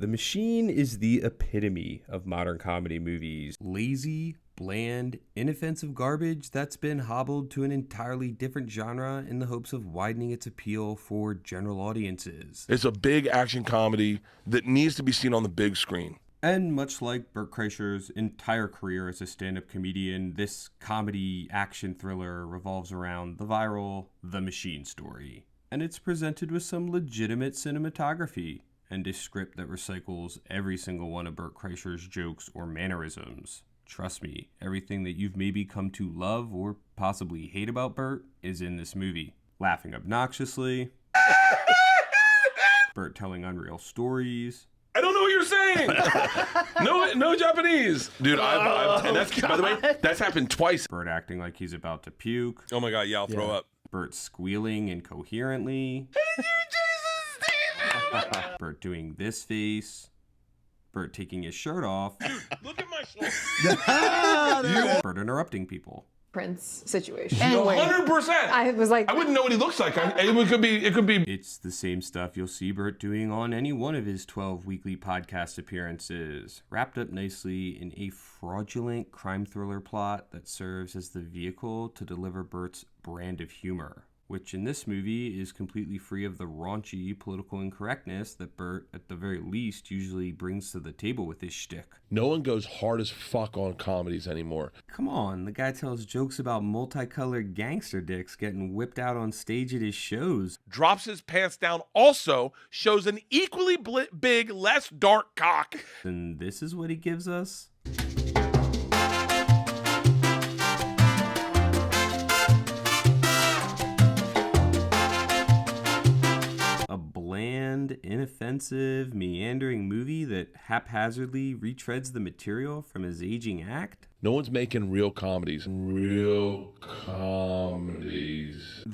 The Machine is the epitome of modern comedy movies. Lazy, bland, inoffensive garbage that's been hobbled to an entirely different genre in the hopes of widening its appeal for general audiences. It's a big action comedy that needs to be seen on the big screen. And much like Bert Kreischer's entire career as a stand-up comedian, this comedy action thriller revolves around the viral The Machine story. And it's presented with some legitimate cinematography and a script that recycles every single one of Bert Kreischer's jokes or mannerisms. Trust me, everything that you've maybe come to love or possibly hate about Bert is in this movie. Laughing obnoxiously, Bert telling unreal stories. I don't know what you're saying. No Japanese, dude. And that's, by the way, that's happened twice. Bert acting like he's about to puke. Oh my god, yeah, I'll throw up. Bert squealing incoherently. Bert doing this face. Bert taking his shirt off. Look at my shoulder. Bert interrupting people. Prince situation. 100%. I was like, I wouldn't know what he looks like. It could be. It's the same stuff you'll see Bert doing on any one of his 12 weekly podcast appearances, wrapped up nicely in a fraudulent crime thriller plot that serves as the vehicle to deliver Bert's brand of humor, which in this movie is completely free of the raunchy political incorrectness that Bert, at the very least, usually brings to the table with his shtick. No one goes hard as fuck on comedies anymore. Come on, the guy tells jokes about multicolored gangster dicks getting whipped out on stage at his shows. Drops his pants down, also shows an equally big, less dark cock. And this is what he gives us? A bland, inoffensive, meandering movie that haphazardly retreads the material from his aging act? No one's making real comedies. The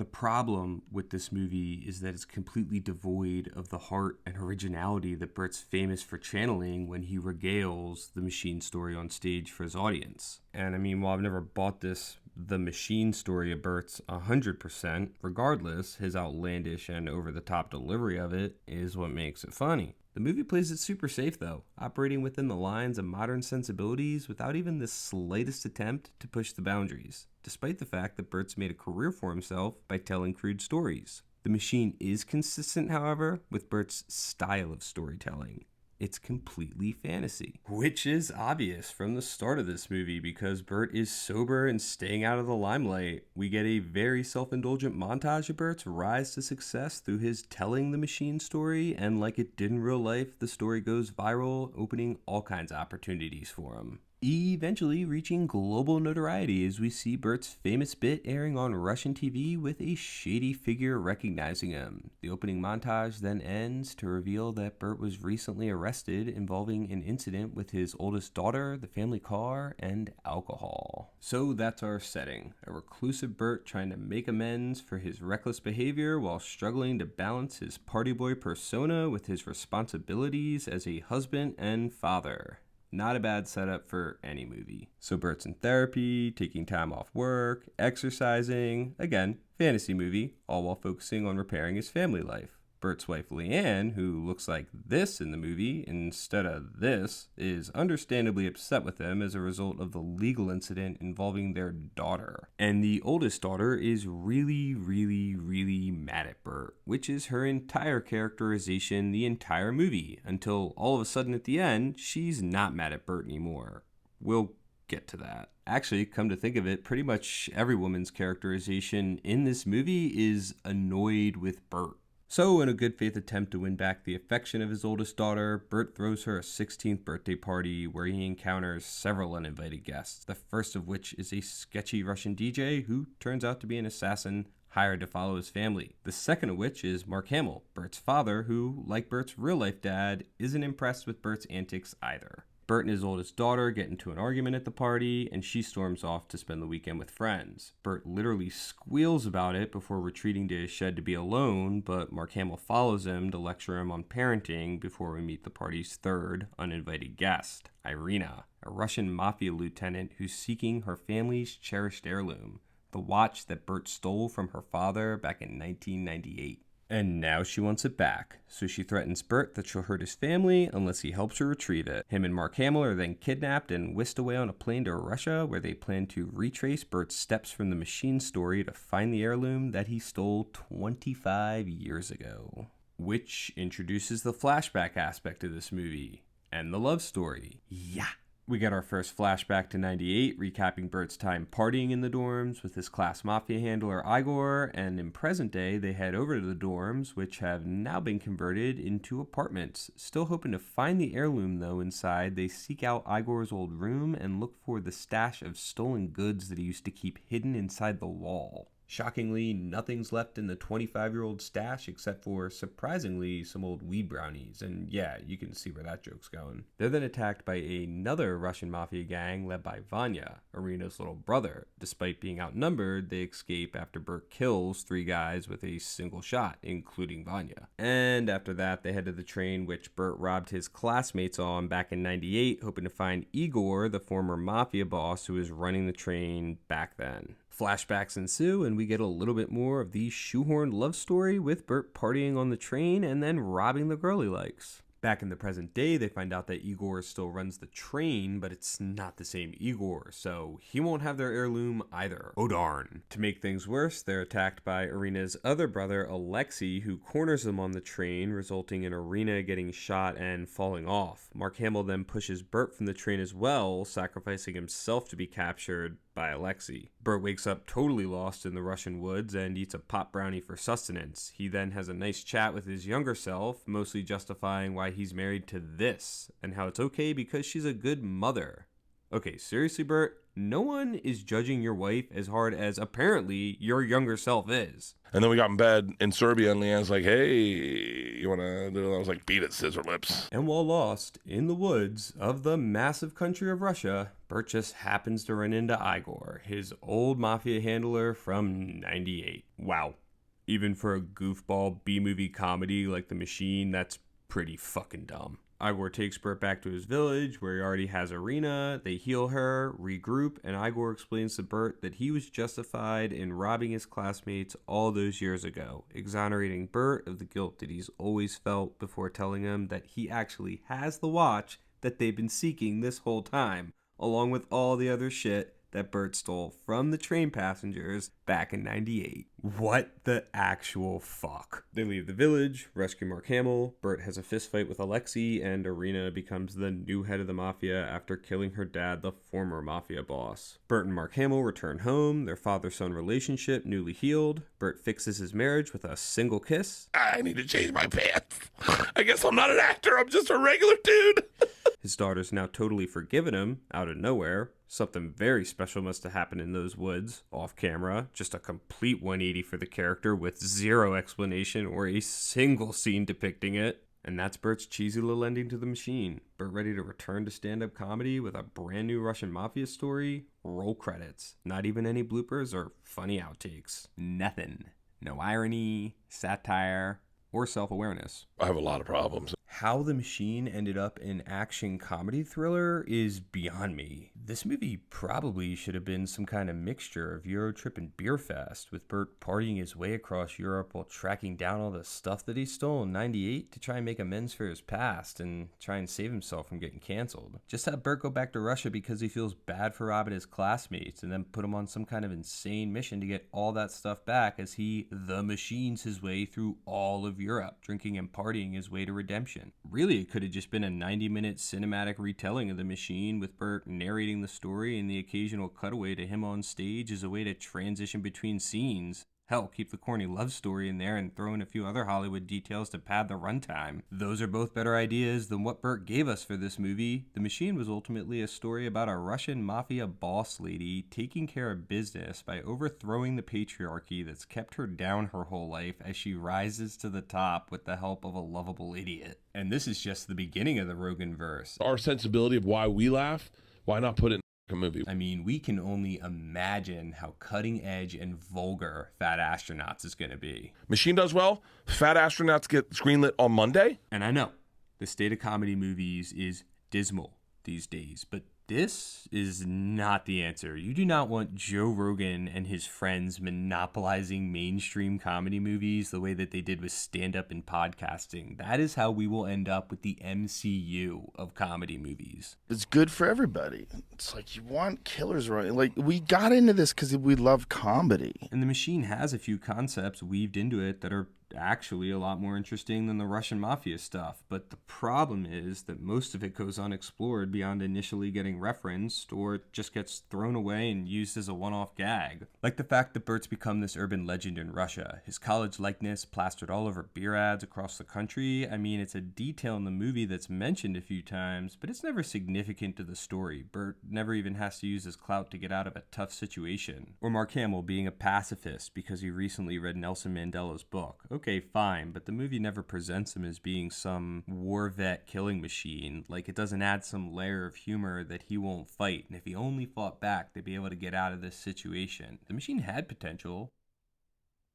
problem with this movie is that it's completely devoid of the heart and originality that Bert's famous for channeling when he regales the Machine story on stage for his audience. And I mean, while I've never bought the Machine story of Bert's 100%, regardless, his outlandish and over-the-top delivery of it is what makes it funny. The movie plays it super safe, though, operating within the lines of modern sensibilities without even the slightest attempt to push the boundaries, despite the fact that Bert's made a career for himself by telling crude stories. The Machine is consistent, however, with Bert's style of storytelling. It's completely fantasy, which is obvious from the start of this movie because Bert is sober and staying out of the limelight. We get a very self-indulgent montage of Bert's rise to success through his telling the Machine story, and like it did in real life, the story goes viral, opening all kinds of opportunities for him. Eventually reaching global notoriety as we see Bert's famous bit airing on Russian TV with a shady figure recognizing him. The opening montage then ends to reveal that Bert was recently arrested involving an incident with his oldest daughter, the family car, and alcohol. So that's our setting. A reclusive Bert trying to make amends for his reckless behavior while struggling to balance his party boy persona with his responsibilities as a husband and father. Not a bad setup for any movie. So Bert's in therapy, taking time off work, exercising. Again, fantasy movie, all while focusing on repairing his family life. Bert's wife Leanne, who looks like this in the movie instead of this, is understandably upset with him as a result of the legal incident involving their daughter. And the oldest daughter is really mad at Bert, which is her entire characterization the entire movie, until all of a sudden at the end, she's not mad at Bert anymore. We'll get to that. Actually, come to think of it, pretty much every woman's characterization in this movie is annoyed with Bert. So, in a good faith attempt to win back the affection of his oldest daughter, Bert throws her a 16th birthday party where he encounters several uninvited guests, the first of which is a sketchy Russian DJ who turns out to be an assassin hired to follow his family. The second of which is Mark Hamill, Bert's father, who, like Bert's real-life dad, isn't impressed with Bert's antics either. Bert and his oldest daughter get into an argument at the party, and she storms off to spend the weekend with friends. Bert literally squeals about it before retreating to his shed to be alone, but Mark Hamill follows him to lecture him on parenting before we meet the party's third uninvited guest, Irina, a Russian mafia lieutenant who's seeking her family's cherished heirloom, the watch that Bert stole from her father back in 1998. And now she wants it back, so she threatens Bert that she'll hurt his family unless he helps her retrieve it. Him and Mark Hamill are then kidnapped and whisked away on a plane to Russia, where they plan to retrace Bert's steps from the machine story to find the heirloom that he stole 25 years ago. Which introduces the flashback aspect of this movie, and the love story. Yeah! We got our first flashback to 98, recapping Bert's time partying in the dorms with his class mafia handler Igor, and in present day, they head over to the dorms, which have now been converted into apartments. Still hoping to find the heirloom, though, inside, they seek out Igor's old room and look for the stash of stolen goods that he used to keep hidden inside the wall. Shockingly, nothing's left in the 25-year-old stash except for, surprisingly, some old weed brownies. And yeah, you can see where that joke's going. They're then attacked by another Russian mafia gang led by Vanya, Irina's little brother. Despite being outnumbered, they escape after Bert kills 3 guys with a single shot, including Vanya. And after that, they head to the train which Bert robbed his classmates on back in 98, hoping to find Igor, the former mafia boss who was running the train back then. Flashbacks ensue, and we get a little bit more of the shoehorned love story with Bert partying on the train and then robbing the girl he likes. Back in the present day, they find out that Igor still runs the train, but it's not the same Igor, so he won't have their heirloom either. Oh darn. To make things worse, they're attacked by Irina's other brother, Alexei, who corners them on the train, resulting in Irina getting shot and falling off. Mark Hamill then pushes Bert from the train as well, sacrificing himself to be captured by Alexei. Bert wakes up totally lost in the Russian woods and eats a pot brownie for sustenance. He then has a nice chat with his younger self, mostly justifying why he's married to this, and how it's okay because she's a good mother. Okay, seriously, Bert? No one is judging your wife as hard as apparently your younger self is. And then we got in bed in Serbia, and Leanne's like, hey, you want to do it? I was like, beat it, scissor lips. And while lost in the woods of the massive country of Russia, Bert just happens to run into Igor, his old mafia handler from 98. Wow. Even for a goofball B-movie comedy like The Machine, that's pretty fucking dumb. Igor takes Bert back to his village, where he already has Irina. They heal her, regroup, and Igor explains to Bert that he was justified in robbing his classmates all those years ago, exonerating Bert of the guilt that he's always felt before telling him that he actually has the watch that they've been seeking this whole time, along with all the other shit that Bert stole from the train passengers back in 98. What the actual fuck? They leave the village, rescue Mark Hamill, Bert has a fistfight with Alexei, and Irina becomes the new head of the mafia after killing her dad, the former mafia boss. Bert and Mark Hamill return home, their father-son relationship newly healed. Bert fixes his marriage with a single kiss. I need to change my pants. I guess I'm not an actor, I'm just a regular dude. His daughter's now totally forgiven him, out of nowhere. Something very special must have happened in those woods, off camera. Just a complete 180 for the character with zero explanation or a single scene depicting it. And that's Bert's cheesy little ending to The Machine. Bert ready to return to stand-up comedy with a brand new Russian mafia story. Roll credits. Not even any bloopers or funny outtakes. Nothing. No irony, satire, or self-awareness. I have a lot of problems. How The Machine ended up an action comedy thriller is beyond me. This movie probably should have been some kind of mixture of Eurotrip and Beerfest, with Bert partying his way across Europe while tracking down all the stuff that he stole in 98 to try and make amends for his past and try and save himself from getting canceled. Just have Bert go back to Russia because he feels bad for robbing his classmates, and then put him on some kind of insane mission to get all that stuff back as he The Machines his way through all of Europe, drinking and partying his way to redemption. Really, it could have just been a 90-minute cinematic retelling of The Machine with Bert narrating the story and the occasional cutaway to him on stage as a way to transition between scenes. Hell, keep the corny love story in there and throw in a few other Hollywood details to pad the runtime. Those are both better ideas than what Bert gave us for this movie. The Machine was ultimately a story about a Russian mafia boss lady taking care of business by overthrowing the patriarchy that's kept her down her whole life as she rises to the top with the help of a lovable idiot. And this is just the beginning of the Rogan-verse. Our sensibility of why we laugh, why not put it in a movie? I mean, we can only imagine how cutting edge and vulgar Fat Astronauts is going to be. Machine does well. Fat Astronauts get screenlit on Monday. And I know the state of comedy movies is dismal these days, but This is not the answer. You do not want Joe Rogan and his friends monopolizing mainstream comedy movies the way that they did with stand-up and podcasting. That is how we will end up with the MCU of comedy movies. It's good for everybody. It's like you want killers, right? Like, we got into this because we love comedy. And The Machine has a few concepts weaved into it that are actually a lot more interesting than the Russian mafia stuff, but the problem is that most of it goes unexplored beyond initially getting referenced, or it just gets thrown away and used as a one-off gag. Like the fact that Bert's become this urban legend in Russia, his college likeness plastered all over beer ads across the country. I mean, it's a detail in the movie that's mentioned a few times, but it's never significant to the story. Bert never even has to use his clout to get out of a tough situation. Or Mark Hamill being a pacifist because he recently read Nelson Mandela's book. Okay, fine, but the movie never presents him as being some war vet killing machine. Like, it doesn't add some layer of humor that he won't fight, and if he only fought back, they'd be able to get out of this situation. The Machine had potential.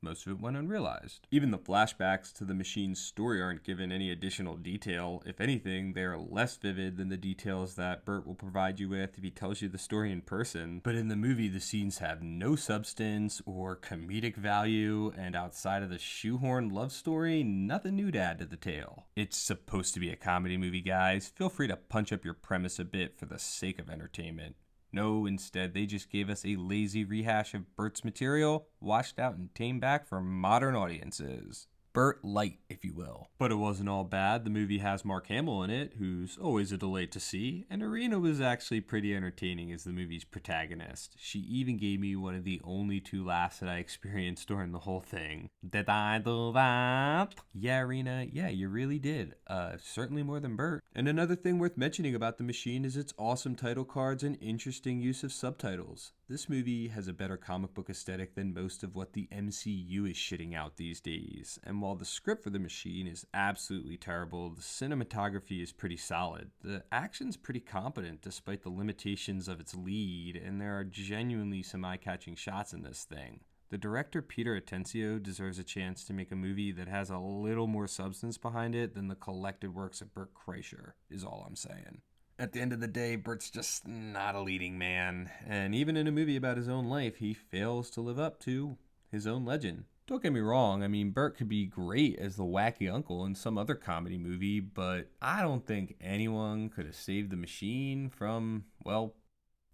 Most of it went unrealized. Even the flashbacks to the Machine's story aren't given any additional detail. If anything, they are less vivid than the details that Bert will provide you with if he tells you the story in person. But in the movie, the scenes have no substance or comedic value, and outside of the shoehorn love story, nothing new to add to the tale. It's supposed to be a comedy movie, guys. Feel free to punch up your premise a bit for the sake of entertainment. No, instead, they just gave us a lazy rehash of Bert's material, washed out and tamed back for modern audiences. Bert Light, if you will. But it wasn't all bad. The movie has Mark Hamill in it, who's always a delight to see, and Irina was actually pretty entertaining as the movie's protagonist. She even gave me one of the only 2 laughs that I experienced during the whole thing. Did I do that? Yeah, Irina, yeah, you really did. Certainly more than Bert. And another thing worth mentioning about The Machine is its awesome title cards and interesting use of subtitles. This movie has a better comic book aesthetic than most of what the MCU is shitting out these days. And while the script for The Machine is absolutely terrible, the cinematography is pretty solid. The action's pretty competent despite the limitations of its lead, and there are genuinely some eye-catching shots in this thing. The director Peter Atencio deserves a chance to make a movie that has a little more substance behind it than the collected works of Bert Kreischer, is all I'm saying. At the end of the day, Bert's just not a leading man, and even in a movie about his own life, he fails to live up to his own legend. Don't get me wrong, I mean, Bert could be great as the wacky uncle in some other comedy movie, but I don't think anyone could have saved the Machine from, well,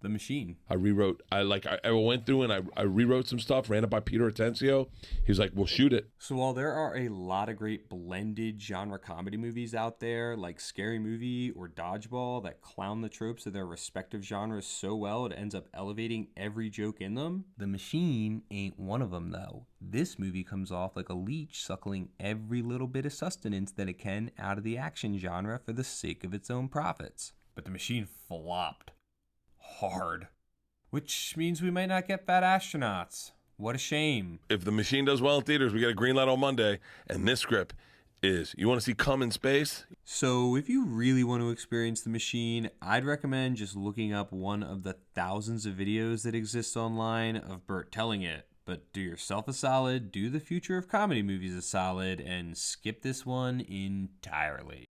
The Machine. I went through and I rewrote some stuff, ran it by Peter Atencio. He was like, we'll shoot it. So while there are a lot of great blended genre comedy movies out there, like Scary Movie or Dodgeball, that clown the tropes of their respective genres so well it ends up elevating every joke in them, The Machine ain't one of them, though. This movie comes off like a leech suckling every little bit of sustenance that it can out of the action genre for the sake of its own profits. But The Machine flopped hard, which means we might not get Fat Astronauts. What a shame. If The Machine does well in theaters, we get a green light on Monday, and this script is, you want to see cum in space? So if you really want to experience The Machine, I'd recommend just looking up one of the thousands of videos that exist online of Bert telling it. But do yourself a solid, do the future of comedy movies a solid, and skip this one entirely.